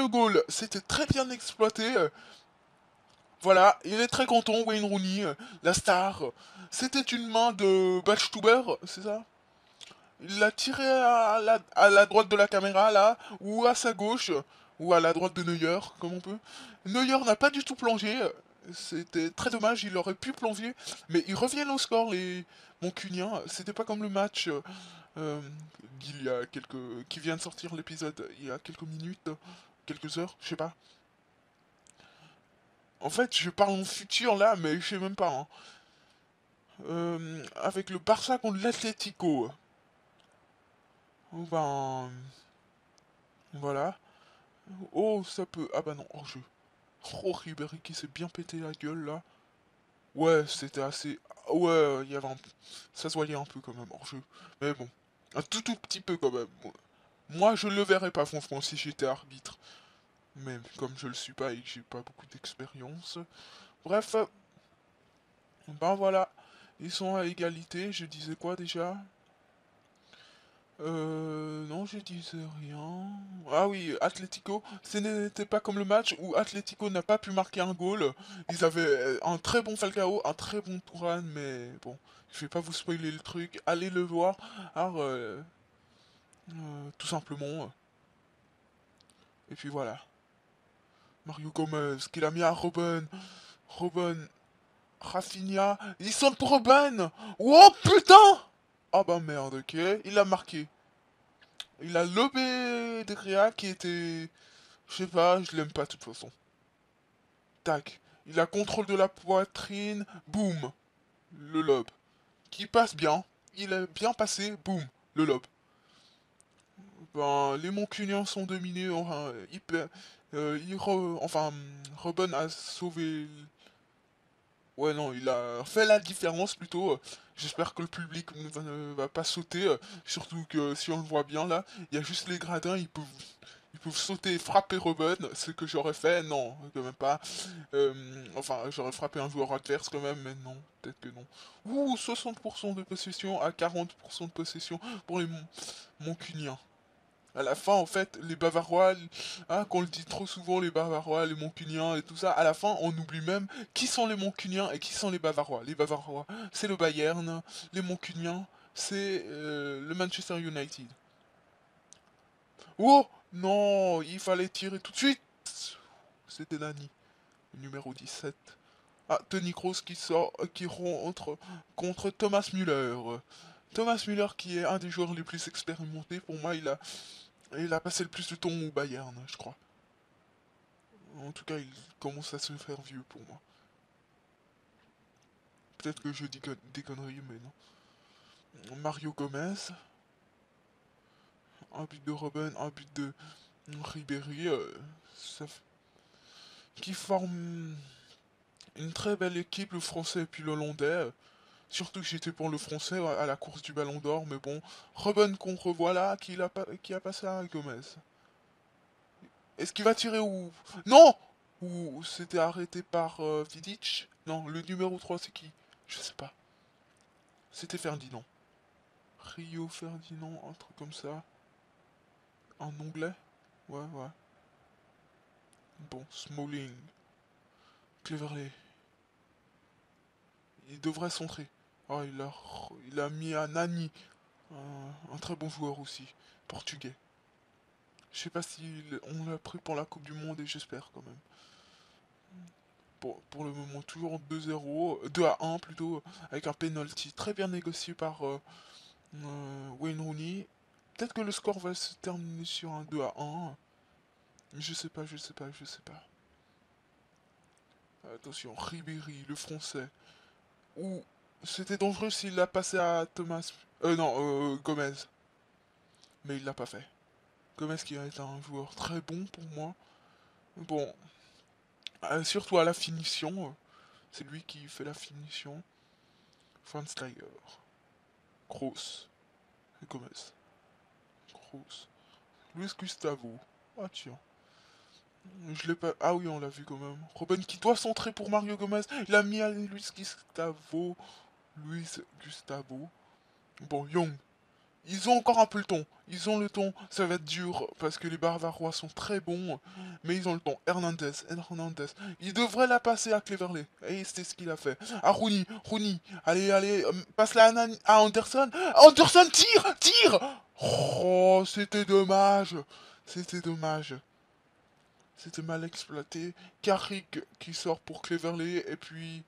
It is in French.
Le goal, c'était très bien exploité. Voilà, il est très content, Wayne Rooney, la star. C'était une main de Batchtuber, c'est ça? Il l'a tiré à la droite de la caméra, là, ou à sa gauche, ou à la droite de Neuer, comme on peut. Neuer n'a pas du tout plongé. C'était très dommage, il aurait pu plonger. Mais ils reviennent au score, les Moncuniens. C'était pas comme le match euh, d'il y a quelques... qui vient de sortir l'épisode il y a quelques minutes, quelques heures, je sais pas. En fait, je parle en futur là, mais je sais même pas. Hein. Avec le Barça contre l'Atlético. Oh, ben, voilà. Oh, ça peut. Ah bah non, hors-jeu. Oh, Ribéry qui s'est bien pété la gueule là. Ouais, c'était assez. Ouais, il y avait un. Ça se voyait un peu quand même hors-jeu. Mais bon, un tout petit peu quand même. Moi, je le verrais pas, franchement, si j'étais arbitre. Mais comme je le suis pas et que j'ai pas beaucoup d'expérience. Bref, ben voilà. Ils sont à égalité. Je disais quoi déjà? Non, je disais rien. Ah oui, Atlético, ce n'était pas comme le match où Atlético n'a pas pu marquer un goal. Ils avaient un très bon Falcao, un très bon Tourane, mais bon, je vais pas vous spoiler le truc. Allez le voir. Alors, tout simplement. Et puis voilà. Mario Gomez, qu'il a mis à Robben. Robben, Rafinha. Ils sont pour Robben. Oh putain! Ah bah merde, ok. Il a marqué. Il a lobé De Gea qui était. Je sais pas, je l'aime pas de toute façon. Tac. Il a contrôle de la poitrine. Boum. Le lobe. Qui passe bien. Il a bien passé. Boum. Le lobe. Ben, les Moncuniens sont dominés. Enfin, enfin, Robben a sauvé. Ouais, non, il a fait la différence plutôt. J'espère que le public ne va pas sauter. Surtout que si on le voit bien là, il y a juste les gradins, ils peuvent sauter et frapper Robben. Ce que j'aurais fait, non, quand même pas. Enfin, j'aurais frappé un joueur adverse quand même, mais non, peut-être que non. Ouh, 60% de possession à 40% de possession pour les Moncuniens. À la fin, en fait, les Bavarois, ah, qu'on le dit trop souvent, les Bavarois, les Mancuniens et tout ça, à la fin, on oublie même qui sont les Mancuniens et qui sont les Bavarois. Les Bavarois, c'est le Bayern, les Mancuniens, c'est le Manchester United. Oh non, il fallait tirer tout de suite. C'était Nani, numéro 17. Ah, Tony Kroos qui sort, qui rentre contre Thomas Müller. Thomas Müller qui est un des joueurs les plus expérimentés, pour moi, il a passé le plus de temps au Bayern, je crois. En tout cas, il commence à se faire vieux pour moi. Peut-être que je dis des conneries, mais non. Mario Gomez, un but de Robben, un but de Ribéry, qui forme une très belle équipe, le français et puis l'hollandais. Surtout que j'étais pour le français à la course du ballon d'or, mais bon. Robben qu'on revoit là, qui a passé à Gomez. Est-ce qu'il va tirer ou... Non! Ou c'était arrêté par Vidic? Non, le numéro 3 c'est qui? Je sais pas. C'était Ferdinand. Rio Ferdinand, un truc comme ça. En anglais? Ouais, ouais. Bon, Smalling. Cleverley. Il devrait centrer. Ah, il a mis un Nani. Un très bon joueur aussi. Portugais. Je sais pas si on l'a pris pour la Coupe du Monde et j'espère quand même. Pour le moment, toujours 2-0. 2-1 plutôt. Avec un penalty très bien négocié par Wayne Rooney. Peut-être que le score va se terminer sur un 2-1. Je sais pas, je sais pas, je sais pas. Attention, Ribéry, le français. Ou c'était dangereux s'il l'a passé à Thomas. Non, Gomez. Mais il l'a pas fait. Gomez qui est un joueur très bon pour moi. Bon, surtout à la finition. C'est lui qui fait la finition. Franz Tiger. Kroos. Gomez. Kroos. Luis Gustavo. Ah tiens. Je l'ai pas. Ah oui, on l'a vu quand même. Robben qui doit centrer pour Mario Gomez. Il a mis à Luis Gustavo. Luis Gustavo. Bon, Young. Ils ont encore un peu le temps. Ils ont le temps. Ça va être dur parce que les Bavarois sont très bons. Mais ils ont le temps. Hernandez. Il devrait la passer à Cleverley. Et c'était ce qu'il a fait. À Rooney. Allez. Passe-la à Anderson. Anderson, tire. Oh, c'était dommage. C'était dommage. C'était mal exploité. Carrick qui sort pour Cleverley. Et puis